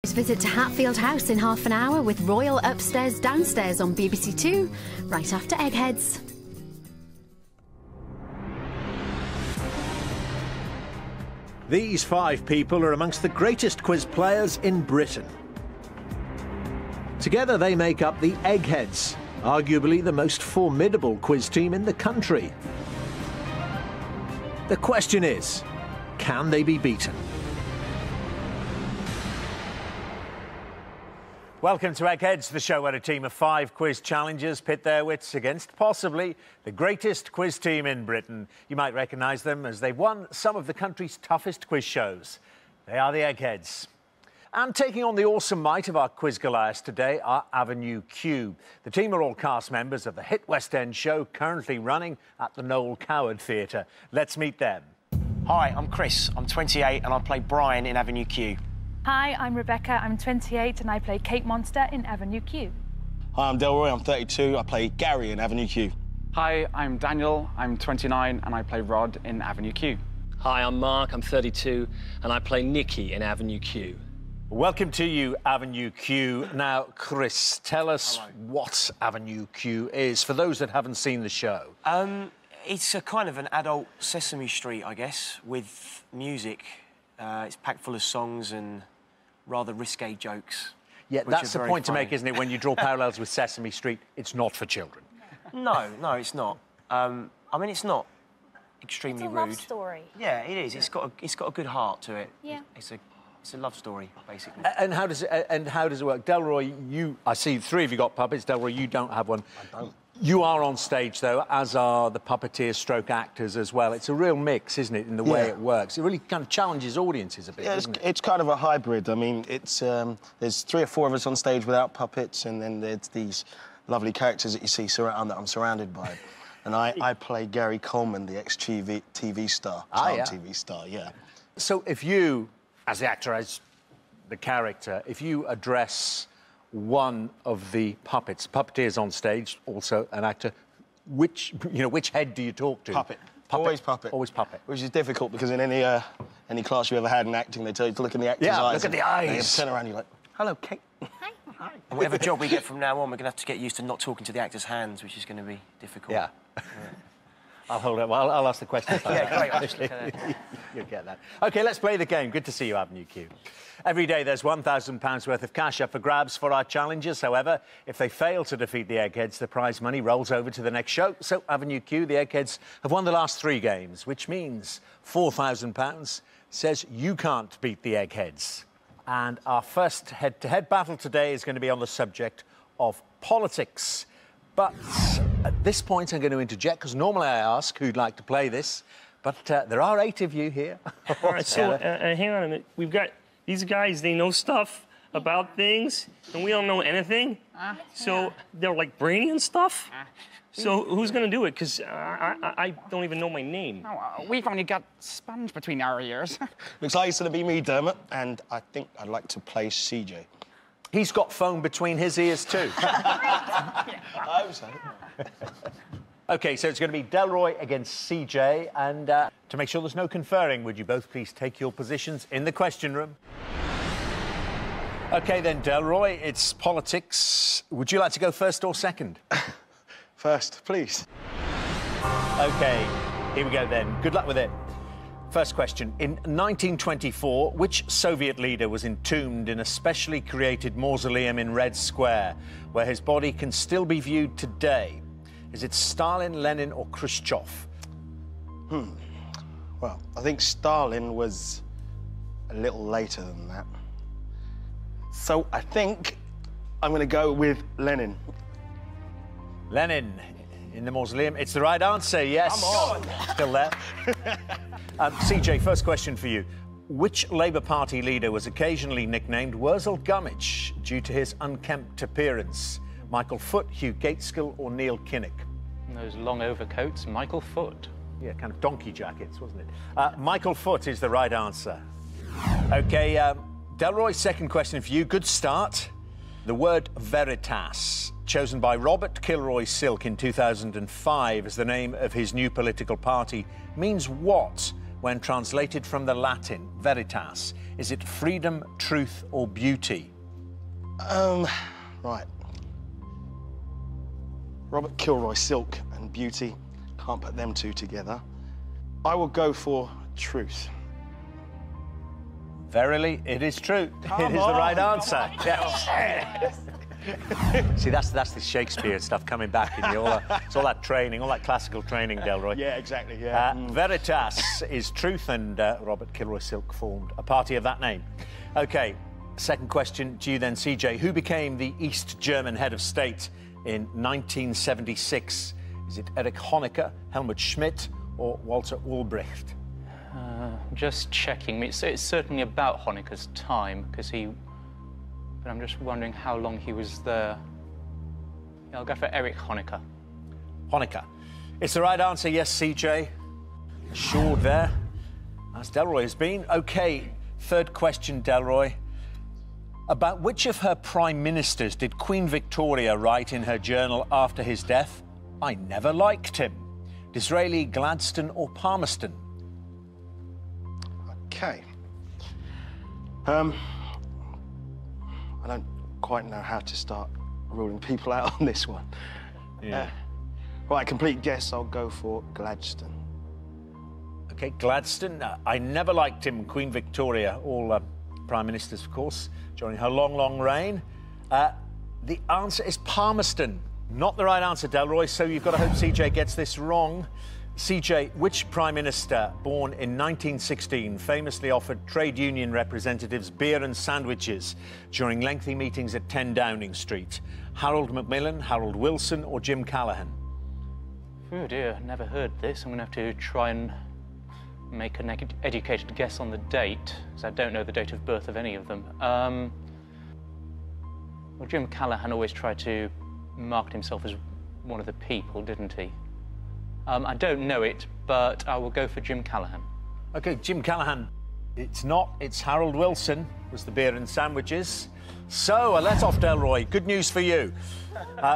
Visit to Hatfield House in half an hour with Royal Upstairs Downstairs on BBC Two, right after Eggheads. These 5 people are amongst the greatest quiz players in Britain. Together they make up the Eggheads, arguably the most formidable quiz team in the country. The question is, can they be beaten? Welcome to Eggheads, the show where a team of 5 quiz challengers pit their wits against possibly the greatest quiz team in Britain. You might recognise them as they've won some of the country's toughest quiz shows. They are the Eggheads. And taking on the awesome might of our quiz Goliaths today are Avenue Q. The team are all cast members of the hit West End show currently running at the Noel Coward Theatre. Let's meet them. Hi, I'm Chris. I'm 28 and I play Brian in Avenue Q. Hi, I'm Rebecca. I'm 28 and I play Kate Monster in Avenue Q. Hi, I'm Delroy. I'm 32. I play Gary in Avenue Q. Hi, I'm Daniel. I'm 29 and I play Rod in Avenue Q. Hi, I'm Mark. I'm 32 and I play Nikki in Avenue Q. Welcome to you, Avenue Q. Now, Chris, tell us what Avenue Q is, for those that haven't seen the show. It's a kind of an adult Sesame Street, I guess, with music. It's packed full of songs and rather risque jokes. Yeah, that's the point to make, isn't it? When you draw parallels with Sesame Street, it's not for children. No, it's not. I mean, it's not extremely rude. It's a love story. Yeah, it is. It's got a good heart to it. Yeah. It's a love story, basically. And how does it work? Delroy, I see 3 of you got puppets. Delroy, you don't have one. I don't. You are on stage, though, as are the puppeteers stroke actors as well. It's a real mix, isn't it, in the way it works? It really kind of challenges audiences a bit, doesn't it? It's kind of a hybrid. I mean, it's there's 3 or 4 of us on stage without puppets, and then there's these lovely characters that you see that I'm surrounded by. And I play Gary Coleman, the ex-TV star, TV star, yeah. So if you, as the actor, as the character, if you address one of the puppeteers on stage, also an actor, which head do you talk to? Puppet. Always puppet. Always puppet. Which is difficult because in any class you ever had in acting, they tell you to look in the actor's eyes. Yeah, look at the eyes. And you turn around and you're like, hello, Kate. Hi. Hi. And whatever job we get from now on, we're going to have to get used to not talking to the actor's hands, which is going to be difficult. Yeah. I'll hold it. Well, I'll ask the questions. Yeah, great. You'll get that. OK, let's play the game. Good to see you, Avenue Q. Every day there's £1,000 worth of cash up for grabs for our challengers. However, if they fail to defeat the Eggheads, the prize money rolls over to the next show. So, Avenue Q, the Eggheads have won the last 3 games, which means £4,000 says you can't beat the Eggheads. And our first head-to-head battle today is going to be on the subject of politics. But at this point, I'm going to interject, because normally I ask who'd like to play this, but there are 8 of you here. All right, so hang on a minute. We've got these guys, they know stuff about things, and we don't know anything. So they're like brainy and stuff. So who's going to do it? Because I don't even know my name. Oh, we've only got sponge between our ears. Looks like it's going to be me, Dermot, and I think I'd like to play CJ. He's got foam between his ears too. I hope so. OK, so it's going to be Delroy against CJ, and to make sure there's no conferring, would you both please take your positions in the question room? OK, then, Delroy, it's politics. Would you like to go first or second? First, please. OK, here we go then. Good luck with it. First question. In 1924, which Soviet leader was entombed in a specially created mausoleum in Red Square, where his body can still be viewed today? Is it Stalin, Lenin or Khrushchev? Well, I think Stalin was a little later than that. So I think I'm going to go with Lenin. Lenin in the mausoleum. It's the right answer, yes. Come on. Still there. CJ, first question for you. Which Labour Party leader was occasionally nicknamed Wurzel Gummidge due to his unkempt appearance? Michael Foot, Hugh Gateskill or Neil Kinnock? Those long overcoats, Michael Foot. Yeah, kind of donkey jackets, wasn't it? Michael Foot is the right answer. OK, Delroy, second question for you. Good start. The word Veritas, chosen by Robert Kilroy Silk in 2005 as the name of his new political party, means what when translated from the Latin, veritas? Is it freedom, truth, or beauty? Right. Robert Kilroy, silk and beauty. Can't put them two together. I will go for truth. Verily, it is true. It is the right answer. Yes. See, that's the Shakespeare stuff coming back in you. It's all that training, all that classical training, Delroy. Yeah, exactly, yeah. Veritas is truth, and Robert Kilroy Silk formed a party of that name. OK, second question to you then, CJ. Who became the East German head of state in 1976? Is it Erich Honecker, Helmut Schmidt, or Walter Ulbricht? Just checking. It's certainly about Honecker's time, because but I'm just wondering how long he was there. Yeah, I'll go for Erich Honecker. Honecker. It's the right answer, yes, CJ. Assured there, as Delroy has been. OK, third question, Delroy. About which of her prime ministers did Queen Victoria write in her journal after his death? I never liked him. Disraeli, Gladstone, or Palmerston? OK. I don't quite know how to start ruling people out on this one. Yeah. Right, complete guess, I'll go for Gladstone. OK, Gladstone. I never liked him. Queen Victoria, all prime ministers, of course, during her long, long reign. The answer is Palmerston. Not the right answer, Delroy, so you've got to hope CJ gets this wrong. CJ, which prime minister, born in 1916, famously offered trade union representatives beer and sandwiches during lengthy meetings at 10 Downing Street? Harold Macmillan, Harold Wilson, or Jim Callaghan? Oh dear, never heard this. I'm going to have to try and make an educated guess on the date, because I don't know the date of birth of any of them. Well, Jim Callaghan always tried to market himself as one of the people, didn't he? I don't know it, but I will go for Jim Callaghan. OK, Jim Callaghan. It's not. It's Harold Wilson, was the beer and sandwiches. So, let's off, Delroy. Good news for you.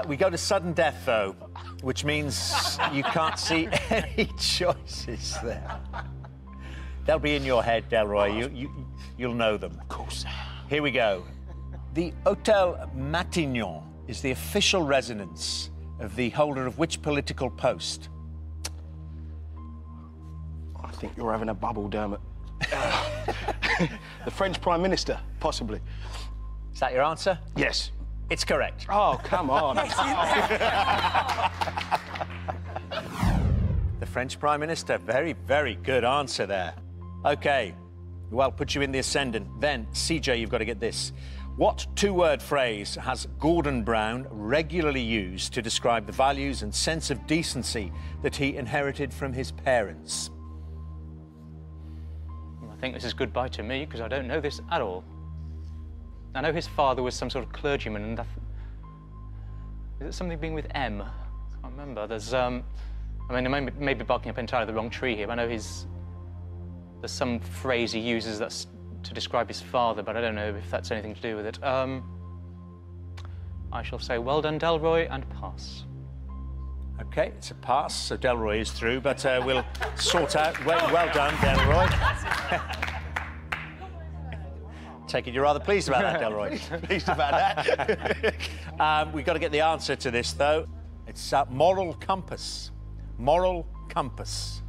We go to sudden death, though, which means you can't see any choices there. They'll be in your head, Delroy. You'll know them. Of course. Here we go. The Hôtel Matignon is the official residence of the holder of which political post? I think you're having a bubble, Dermot. The French Prime Minister, possibly. Is that your answer? Yes. It's correct. Oh, come on. The French Prime Minister. Very, very good answer there. OK. Well, put you in the ascendant. Then, CJ, you've got to get this. What two-word phrase has Gordon Brown regularly used to describe the values and sense of decency that he inherited from his parents? I think this is goodbye to me, because I don't know this at all. I know his father was some sort of clergyman, and is it something being with M? I can't remember. There's, I mean, I may be barking up entirely the wrong tree here, but I know there's some phrase he uses that's to describe his father, but I don't know if that's anything to do with it. I shall say well done, Delroy, and pass. OK, it's a pass, so Delroy is through, but we'll sort out... Well done, Delroy. Take it you're rather pleased about that, Delroy. Pleased about that. We've got to get the answer to this, though. It's moral compass. Moral compass.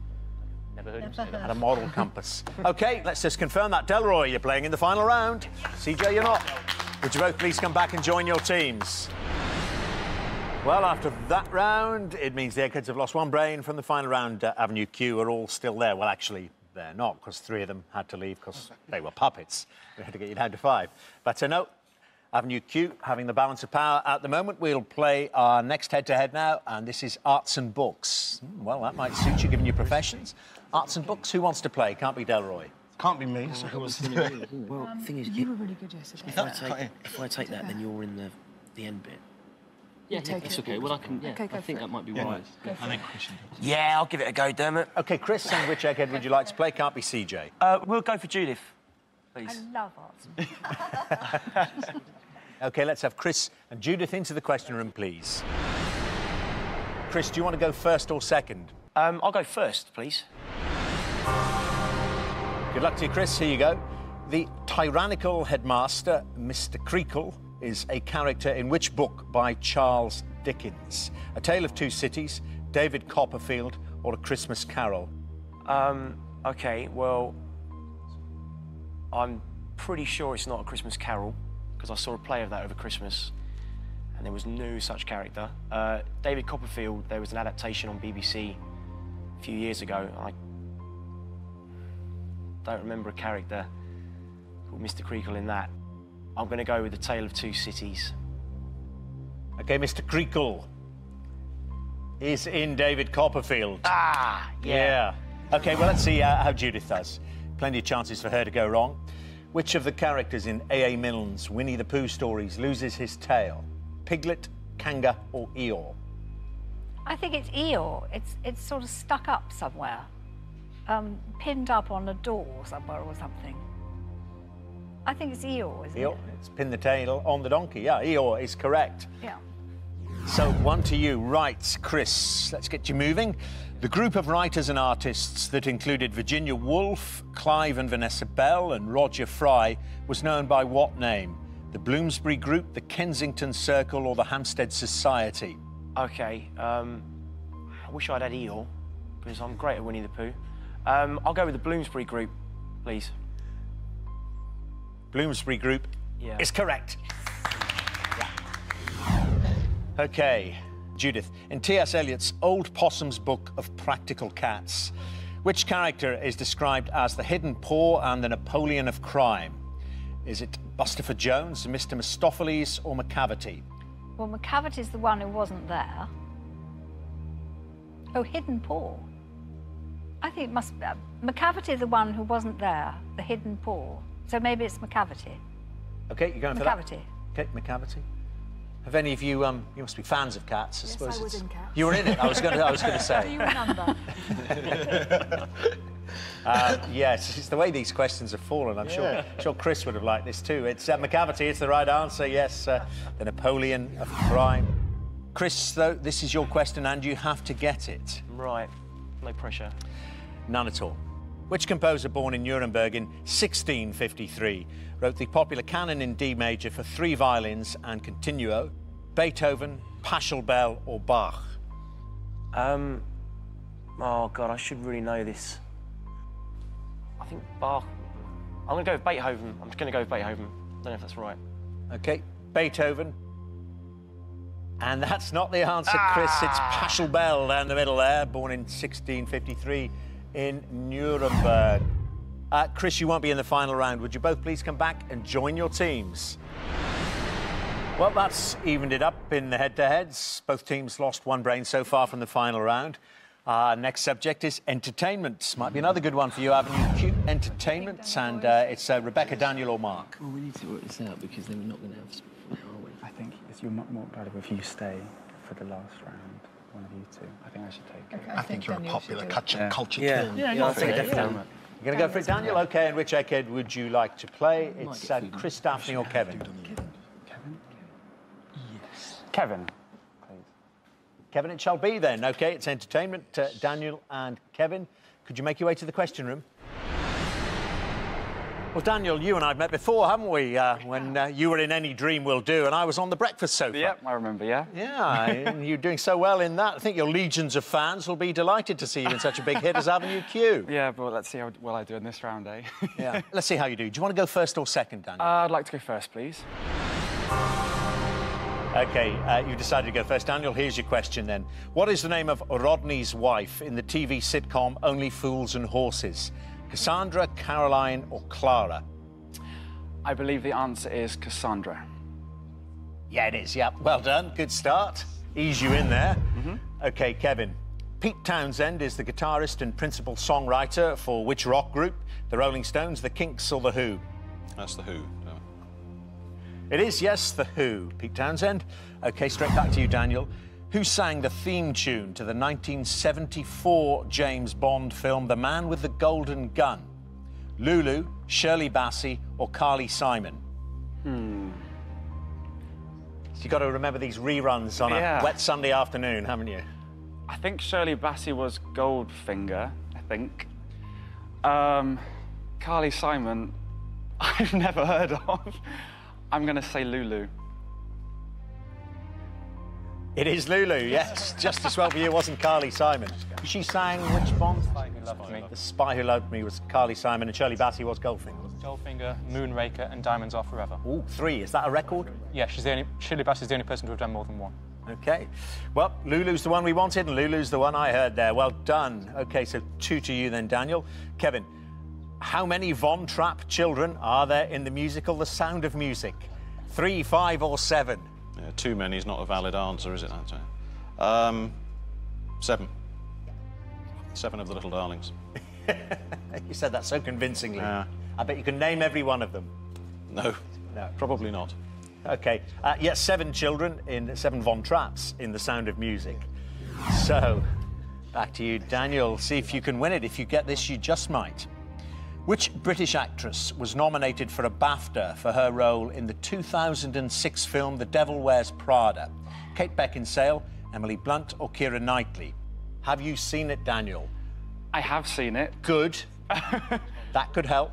Never heard him say that. Had a moral compass. OK, let's just confirm that. Delroy, you're playing in the final round. CJ, you're not. Would you both please come back and join your teams? Well, after that round, it means the Eggheads have lost one brain from the final round. Avenue Q are all still there. Well, actually, they're not, because 3 of them had to leave because they were puppets. We had to get you down to 5. But no, Avenue Q having the balance of power at the moment. We'll play our next head-to-head now, and this is arts and books. Well, that might suit you, given your professions. Arts and books, who wants to play? Can't be Delroy. Can't be me, so who wants to do it? Well, the thing is, you were really good yesterday. if I take that, then you're in the end bit. Yeah, it's OK. Well, I can. Yeah, Okay, I think that might be wise. I think Christian. Yeah, I'll give it a go, Dermot. OK, Chris, and which Egghead would you like to play? Can't be CJ. We'll go for Judith, please. I love arts. OK, let's have Chris and Judith into the question room, please. Chris, do you want to go first or second? I'll go first, please. Good luck to you, Chris. Here you go. The tyrannical headmaster, Mr. Creakle, is a character in which book by Charles Dickens? A Tale of Two Cities, David Copperfield, or A Christmas Carol? OK, well, I'm pretty sure it's not A Christmas Carol, because I saw a play of that over Christmas, and there was no such character. David Copperfield, there was an adaptation on BBC a few years ago. I don't remember a character called Mr. Creakle in that. I'm going to go with The Tale of Two Cities. OK, Mr. Creakle is in David Copperfield. Ah, yeah. OK, well, let's see how Judith does. Plenty of chances for her to go wrong. Which of the characters in A.A. Milne's Winnie the Pooh stories loses his tail? Piglet, Kanga, or Eeyore? I think it's Eeyore. It's sort of stuck up somewhere. Pinned up on a door somewhere or something. I think it's Eeyore, isn't it? It's pinned the tail on the donkey. Yeah, Eeyore is correct. Yeah. So, one to you. Right, Chris, let's get you moving. The group of writers and artists that included Virginia Woolf, Clive and Vanessa Bell, and Roger Fry was known by what name? The Bloomsbury Group, the Kensington Circle, or the Hampstead Society? OK, I wish I'd had Eeyore, because I'm great at Winnie the Pooh. I'll go with the Bloomsbury Group, please. Bloomsbury Group is correct. OK, Judith, in T.S. Eliot's Old Possum's Book of Practical Cats, which character is described as the hidden paw and the Napoleon of crime? Is it Bustopher Jones, Mr. Mistopheles, or McCavity? Well, McCavity's the one who wasn't there. Oh, hidden paw. I think it must be McCavity, the one who wasn't there, the hidden paw. So maybe it's McCavity. OK, you're going for McCavity. OK, McCavity. Have any of you, you must be fans of Cats, I suppose. Yes, I was in Cats. You were in it, I was going to say. Do you remember? Yes, it's the way these questions have fallen. I'm sure Chris would have liked this too. It's McCavity, it's the right answer, yes. The Napoleon of crime. Chris, though, this is your question and you have to get it. Right, no pressure. None at all. Which composer born in Nuremberg in 1653 wrote the popular canon in D major for 3 violins and continuo? Beethoven, Pachelbel, or Bach? Oh, God, I should really know this. I think Bach. I'm going to go with Beethoven. I'm just going to go with Beethoven. I don't know if that's right. OK, Beethoven. And that's not the answer, Chris. It's Pachelbel down the middle there, born in 1653 in Nuremberg. Chris, you won't be in the final round. Would you both please come back and join your teams? Well, that's evened it up in the head-to-heads. Both teams lost 1 brain so far from the final round. Next subject is entertainment. Might be another good one for you, Avenue Q. Entertainment, and it's Rebecca, Daniel, or Mark. Well, we need to work this out because then we're not going to have sport, are we? I think you're more valuable if you stay for the last round. One of you two. I think I should take it. I think you're a popular culture king. Yeah, I think definitely. You're going to go for it, Daniel? OK, and which Egghead would you like to play? It's Chris, Daphne, or Kevin? Kevin? Yes. Kevin, please. Kevin it shall be, then. OK, it's entertainment. Daniel and Kevin, could you make your way to the question room? Well, Daniel, you and I have met before, haven't we? When you were in Any Dream Will Do, and I was on the breakfast sofa. Yep, I remember, yeah. Yeah, and you're doing so well in that. I think your legions of fans will be delighted to see you in such a big hit as Avenue Q. Yeah, but let's see how well I do in this round, eh? Yeah, let's see how you do. Do you want to go first or second, Daniel? I'd like to go first, please. OK, you decided to go first. Daniel, here's your question, then. What is the name of Rodney's wife in the TV sitcom Only Fools and Horses? Cassandra, Caroline, or Clara? I believe the answer is Cassandra. Yeah, it is, yeah. Well done, good start. Ease you in there. OK, Kevin. Pete Townsend is the guitarist and principal songwriter for which rock group? The Rolling Stones, the Kinks, or the Who? That's the Who. No. It is, yes, the Who. Pete Townsend. OK, straight back to you, Daniel. Who sang the theme tune to the 1974 James Bond film The Man with the Golden Gun? Lulu, Shirley Bassey, or Carly Simon? So you've got to remember these reruns on a wet Sunday afternoon, haven't you? I think Shirley Bassey was Goldfinger, I think. Carly Simon, I've never heard of. I'm going to say Lulu. It is Lulu, yes. Just as well for you, wasn't Carly Simon. She sang which Bond? The Spy Who Loved Me. The Spy Who Loved Me was Carly Simon, and Shirley Bassey was Goldfinger. Goldfinger, Moonraker, and Diamonds Are Forever. Ooh, 3. Is that a record? Yeah, Shirley Bassey's the only person to have done more than one. OK. Well, Lulu's the one we wanted, and Lulu's the one I heard there. Well done. OK, so 2 to you then, Daniel. Kevin, how many Von Trapp children are there in the musical The Sound of Music? 3, 5 or 7? Yeah, too many is not a valid answer, is it? 7. 7 of the little darlings. You said that so convincingly. Yeah. I bet you can name every one of them. No. No. Probably not. OK. Yes, 7 children in 7 Von Trapps in The Sound of Music. So, back to you, Daniel. See if you can win it. If you get this, you just might. Which British actress was nominated for a BAFTA for her role in the 2006 film The Devil Wears Prada? Kate Beckinsale, Emily Blunt or Keira Knightley? Have you seen it, Daniel? I have seen it. Good. That could help.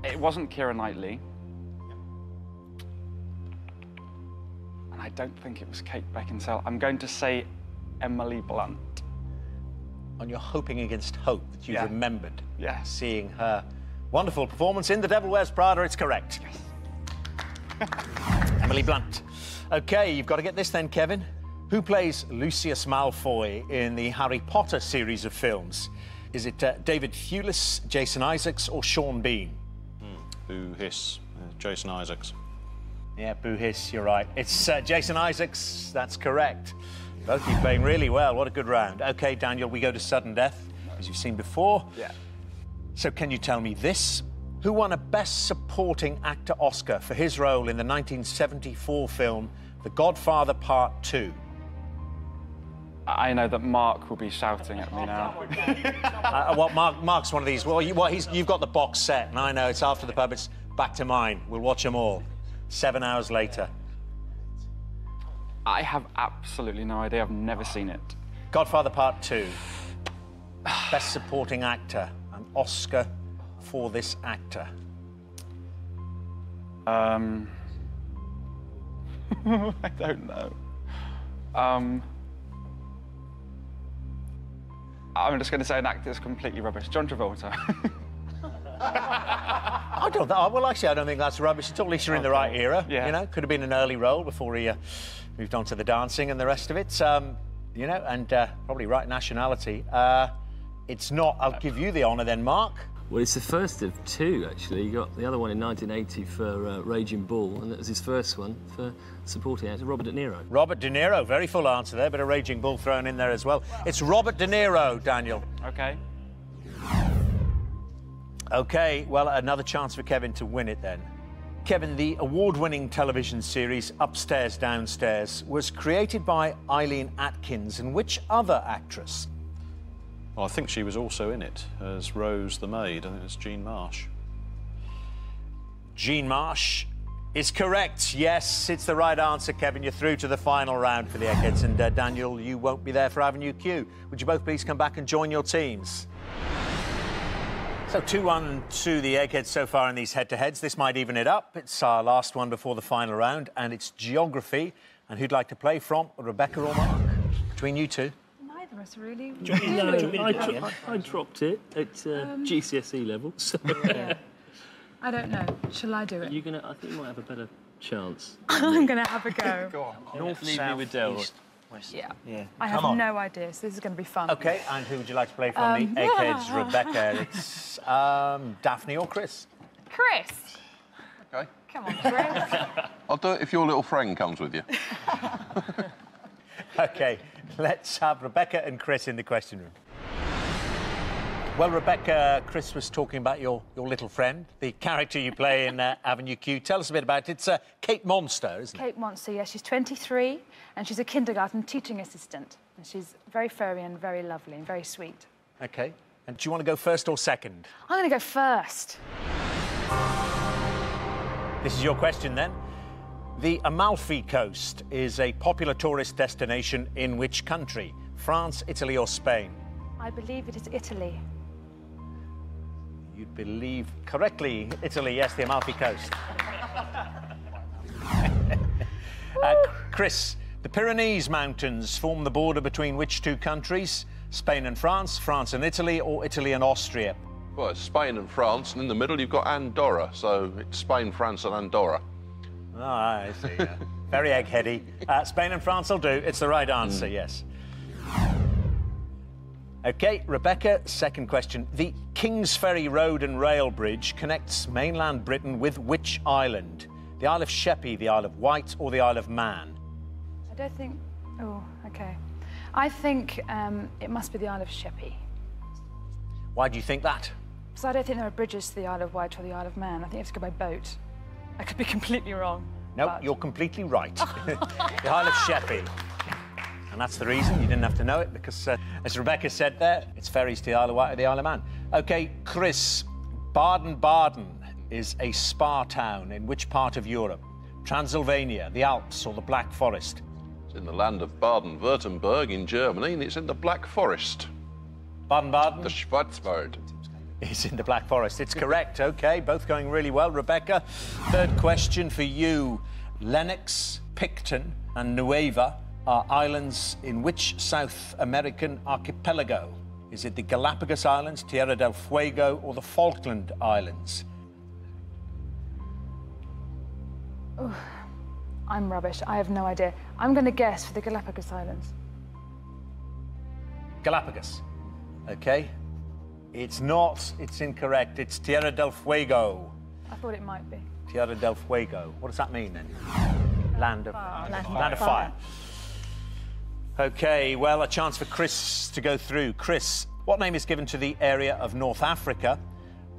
It wasn't Keira Knightley. And I don't think it was Kate Beckinsale. I'm going to say Emily Blunt. And you're hoping against hope that you've remembered seeing her wonderful performance in The Devil Wears Prada. It's correct. Yes. Emily Blunt. OK, you've got to get this then, Kevin. Who plays Lucius Malfoy in the Harry Potter series of films? Is it David Thewlis, Jason Isaacs or Sean Bean? Boo hiss. Jason Isaacs. Yeah, boo hiss, you're right. It's Jason Isaacs, that's correct. Both of you playing really well. What a good round. OK, Daniel, we go to sudden death, as you've seen before. Yeah. So can you tell me this? Who won a Best Supporting Actor Oscar for his role in the 1974 film The Godfather Part 2? I know that Mark will be shouting at me now. Mark's one of these. Well, you've got the box set, and I know it's after the pub. It's back to mine. We'll watch them all. 7 hours later. I have absolutely no idea. I've never seen it. Godfather Part 2. Best Supporting Actor. An Oscar for this actor. I don't know. I'm just going to say an actor that's completely rubbish. John Travolta. I don't know. Well, actually, I don't think that's rubbish at all. At least you're in the right era. Yeah. You know, could have been an early role before he moved on to the dancing and the rest of it. You know, and probably right nationality. It's not. I'll give you the honour then, Mark. Well, it's the first of 2, actually. You got the other one in 1980 for Raging Bull, and that was his first one for supporting actor, Robert De Niro. Robert De Niro, very full answer there, but a Raging Bull thrown in there as well. It's Robert De Niro, Daniel. OK. OK, well, another chance for Kevin to win it then. Kevin, the award-winning television series Upstairs, Downstairs was created by Eileen Atkins, and which other actress? Well, I think she was also in it as Rose the maid. I think it's Jean Marsh. Jean Marsh is correct. Yes, it's the right answer, Kevin. You're through to the final round for the Eggheads. And Daniel, you won't be there for Avenue Q. Would you both please come back and join your teams? So 2-1 to the Eggheads so far in these head-to-heads. This might even it up. It's our last one before the final round, and it's geography. And who'd like to play from, Rebecca or Mark? Between you two. Neither of us really. No, I dropped it at GCSE level. So. Yeah. I don't know. Shall I do it? You're gonna. I think you might have a better chance. I'm going to have a go. Go on. North, leave me with Del. West. Yeah. I have no idea, so this is going to be fun. OK, and who would you like to play from the Eggheads, Rebecca? It's Daphne or Chris? Chris. OK. Come on, Chris. I'll do it if your little friend comes with you. OK, let's have Rebecca and Chris in the question room. Well, Rebecca, Chris was talking about your little friend, the character you play in Avenue Q. Tell us a bit about it. It's Kate Monster, isn't it? Kate Monster, yes. She's 23 and she's a kindergarten teaching assistant. And she's very furry and very lovely and very sweet. OK. And do you want to go first or second? I'm going to go first. This is your question, then. The Amalfi Coast is a popular tourist destination in which country? France, Italy or Spain? I believe it is Italy. You'd believe correctly. Italy, yes, the Amalfi Coast. Chris, the Pyrenees Mountains form the border between which two countries? Spain and France, France and Italy, or Italy and Austria? Well, it's Spain and France, and in the middle you've got Andorra, so it's Spain, France and Andorra. Oh, I see. Very eggheady. Spain and France will do. It's the right answer, yes. OK, Rebecca, second question. The Kingsferry Road and Rail Bridge connects mainland Britain with which island? The Isle of Sheppey, the Isle of Wight, or the Isle of Man? I don't think... Oh, OK. I think it must be the Isle of Sheppey. Why do you think that? Because I don't think there are bridges to the Isle of Wight or the Isle of Man. I think you have to go by boat. I could be completely wrong. No, but... you're completely right. The Isle of Sheppey. And that's the reason. You didn't have to know it, because, as Rebecca said there, it's ferries to the Isle of Wight or the Isle of Man. OK, Chris, Baden-Baden is a spa town in which part of Europe? Transylvania, the Alps, or the Black Forest? It's in the land of Baden-Württemberg in Germany, and it's in the Black Forest. Baden-Baden? The Schwarzwald. It's in the Black Forest. It's correct. OK, both going really well. Rebecca, third question for you. Lennox, Picton and Nueva are islands in which South American archipelago? Is it the Galapagos Islands, Tierra del Fuego, or the Falkland Islands? Oh, I'm rubbish. I have no idea. I'm going to guess for the Galapagos Islands. Galapagos. OK. It's not. It's incorrect. It's Tierra del Fuego. I thought it might be. Tierra del Fuego. What does that mean, then? Land of fire. OK, well, a chance for Chris to go through. Chris, what name is given to the area of North Africa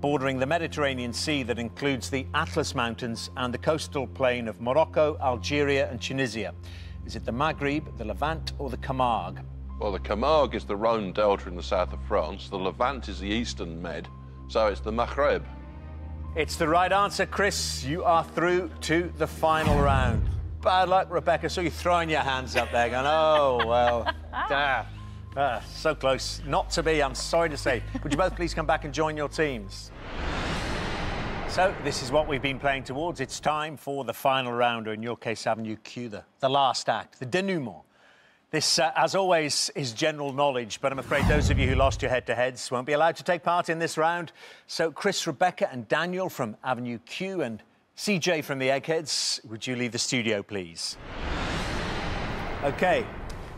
bordering the Mediterranean Sea that includes the Atlas Mountains and the coastal plain of Morocco, Algeria and Tunisia? Is it the Maghreb, the Levant or the Camargue? Well, the Camargue is the Rhone Delta in the south of France. The Levant is the eastern Med, so it's the Maghreb. It's the right answer, Chris. You are through to the final round. Bad luck, Rebecca. So you're throwing your hands up there going, oh, well, so close. Not to be, I'm sorry to say. Would you both please come back and join your teams? So this is what we've been playing towards. It's time for the final round, or in your case, Avenue Q, the last act, the denouement. This, as always, is general knowledge, but I'm afraid those of you who lost your head-to-heads won't be allowed to take part in this round. So Chris, Rebecca and Daniel from Avenue Q and CJ from the Eggheads, would you leave the studio, please? OK.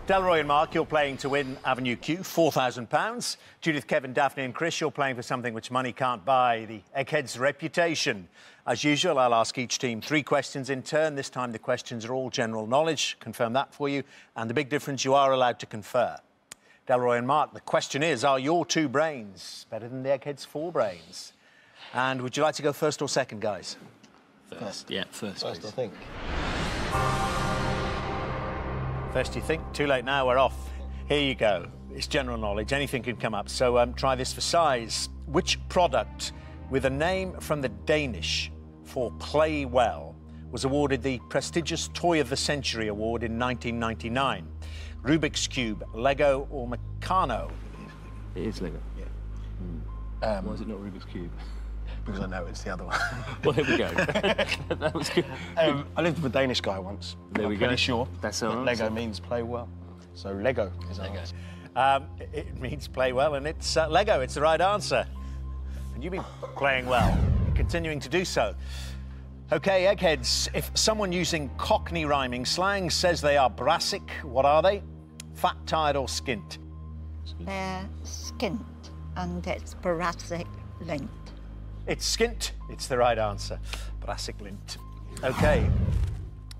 Delroy and Mark, you're playing to win Avenue Q, £4,000. Judith, Kevin, Daphne and Chris, you're playing for something which money can't buy, the Eggheads' reputation. As usual, I'll ask each team 3 questions in turn. This time the questions are all general knowledge. Confirm that for you. And the big difference, you are allowed to confer. Delroy and Mark, the question is, are your 2 brains better than the Eggheads' 4 brains? And would you like to go first or second, guys? First. Yeah, first, I think. First, you think? Too late now, we're off. Here you go. It's general knowledge. Anything can come up. So try this for size. Which product with a name from the Danish for play well was awarded the prestigious Toy of the Century award in 1999? Rubik's Cube, Lego or Meccano? It is Lego. Yeah. Why is it not Rubik's Cube? Because I know it's the other one. Well, here we go. That was good. I lived with a Danish guy once. There we I'm go. pretty sure That's our Lego answer. means play well. So Lego is our answer. It means play well, and it's Lego. It's the right answer. And you've been playing well, continuing to do so. OK, Eggheads, if someone using Cockney rhyming slang says they are brassic, what are they? Fat, tired or skint? They're skint, and it's brassic lint. It's skint. It's the right answer. Brassic lint. OK,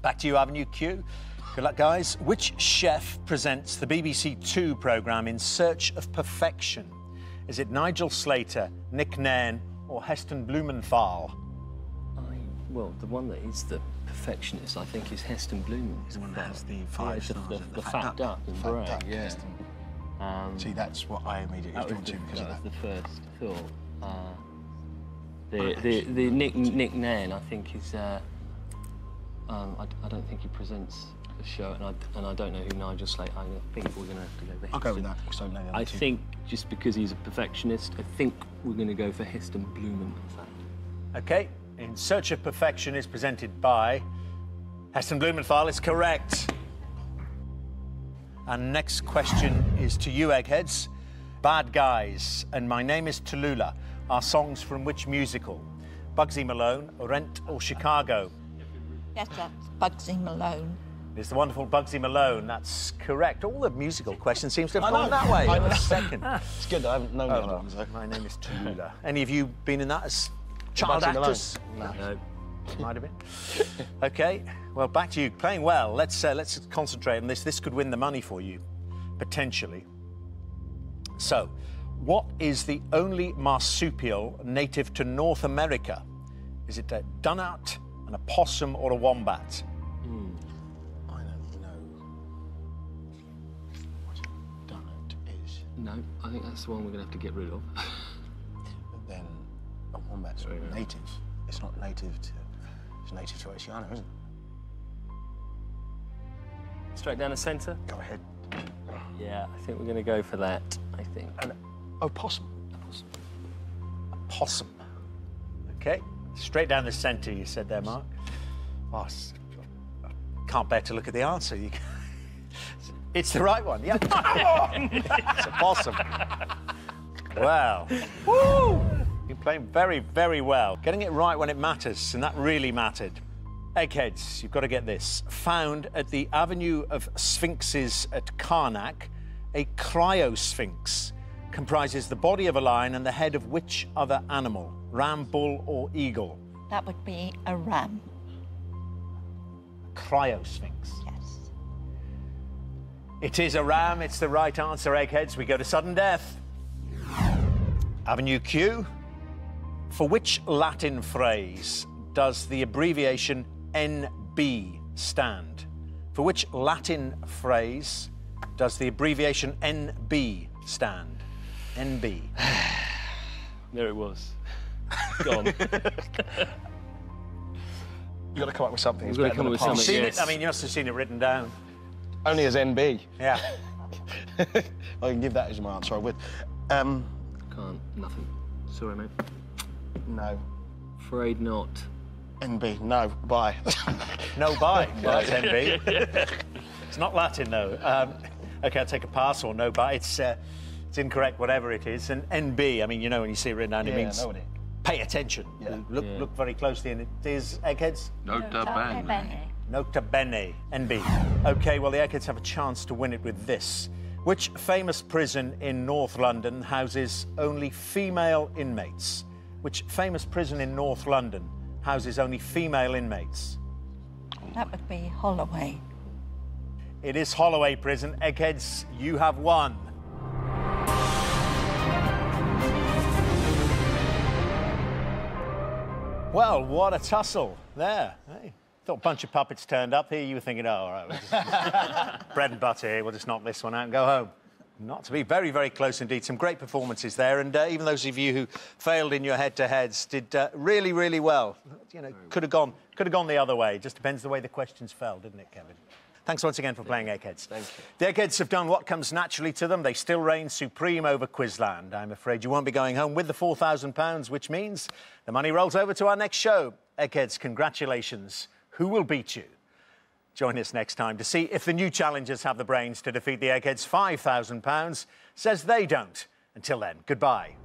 back to you, Avenue Q. Good luck, guys. Which chef presents the BBC Two programme In Search of Perfection? Is it Nigel Slater, Nick Nairn or Heston Blumenthal? Well, the one that is the perfectionist, I think, is Heston Blumenthal. He's the one that has the 5 stars. The fat duck and bread, yeah. See, that's what I immediately was drawn to because of that. That was the first thought. The Nick Nairn, I think, is... I don't think he presents the show, and I don't know who Nigel Slate. I think we're going to have to go for I'll go with Heston. that, 'cause I don't know the other I two. think just because he's a perfectionist, I think we're going to go for Heston Blumenthal. OK, In Search of Perfection is presented by Heston Blumenthal. Is correct. And next question is to you, Eggheads. Bad Guys and My Name is Tallulah are songs from which musical? Bugsy Malone, Rent or Chicago? Yes, that's Bugsy Malone. It's the wonderful Bugsy Malone. That's correct. All the musical questions seems to have gone that way. I know. A second. It's good. I haven't known the other well, ones, though. My Name is Tallulah. Any of you been in that as child Bugsy Malone? actors? No. Might have been. OK, well, back to you. Playing well. Let's concentrate on this. This could win the money for you, potentially. So, what is the only marsupial native to North America? Is it a dunnart, an opossum, or a wombat? I don't know what a dunnart is. No, I think that's the one we're going to have to get rid of. But then a wombat's native. It's not native to... It's native to Oceania, isn't it? Straight down the centre? Go ahead. Yeah, I think we're going to go for that, I think. An opossum. Possum. OK, straight down the centre, you said there, Mark. Oh, can't bear to look at the answer. It's the right one. Yeah, come on! It's a possum. Wow. Woo! You're playing very, very well. Getting it right when it matters, and that really mattered. Eggheads, you've got to get this. Found at the Avenue of Sphinxes at Karnak, a cryosphinx comprises the body of a lion and the head of which other animal? Ram, bull, or eagle? That would be a ram. Cryosphinx. Yes. It is a ram. It's the right answer, Eggheads. We go to sudden death. Avenue Q. For which Latin phrase does the abbreviation NB stand? For which Latin phrase does the abbreviation NB stand? NB. There it was. Gone. You've got to come up with something. We've got to come up with something, Seen yes. it? I mean, you must have seen it written down. Only as NB. Yeah. I can give that as my answer, I would. Can't. Nothing. Sorry, mate. No. Afraid not. NB. No. Bye. No bye. Well, that's NB. It's not Latin, though. OK, I'll take a pass or no bye. It's incorrect, whatever it is. And NB, I mean, you know, when you see it written down, it means pay attention. Yeah. Look very closely, and it is Eggheads. Nota bene. Nota bene. NB. OK, well, the Eggheads have a chance to win it with this. Which famous prison in North London houses only female inmates? Which famous prison in North London houses only female inmates? That would be Holloway. It is Holloway Prison. Eggheads, you have won. Well, what a tussle there. Hey, thought a bunch of puppets turned up here. You were thinking, oh, all right, we'll just bread and butter here. We'll just knock this one out and go home. Not to be. Very, very close indeed. Some great performances there. And even those of you who failed in your head-to-heads did really, really well. You know, could have gone the other way. Just depends the way the questions fell, didn't it, Kevin? Thanks once again for playing Eggheads. Thank you. The Eggheads have done what comes naturally to them. They still reign supreme over Quizland. I'm afraid you won't be going home with the £4,000, which means the money rolls over to our next show. Eggheads, congratulations. Who will beat you? Join us next time to see if the new challengers have the brains to defeat the Eggheads' £5,000. Says they don't. Until then, goodbye.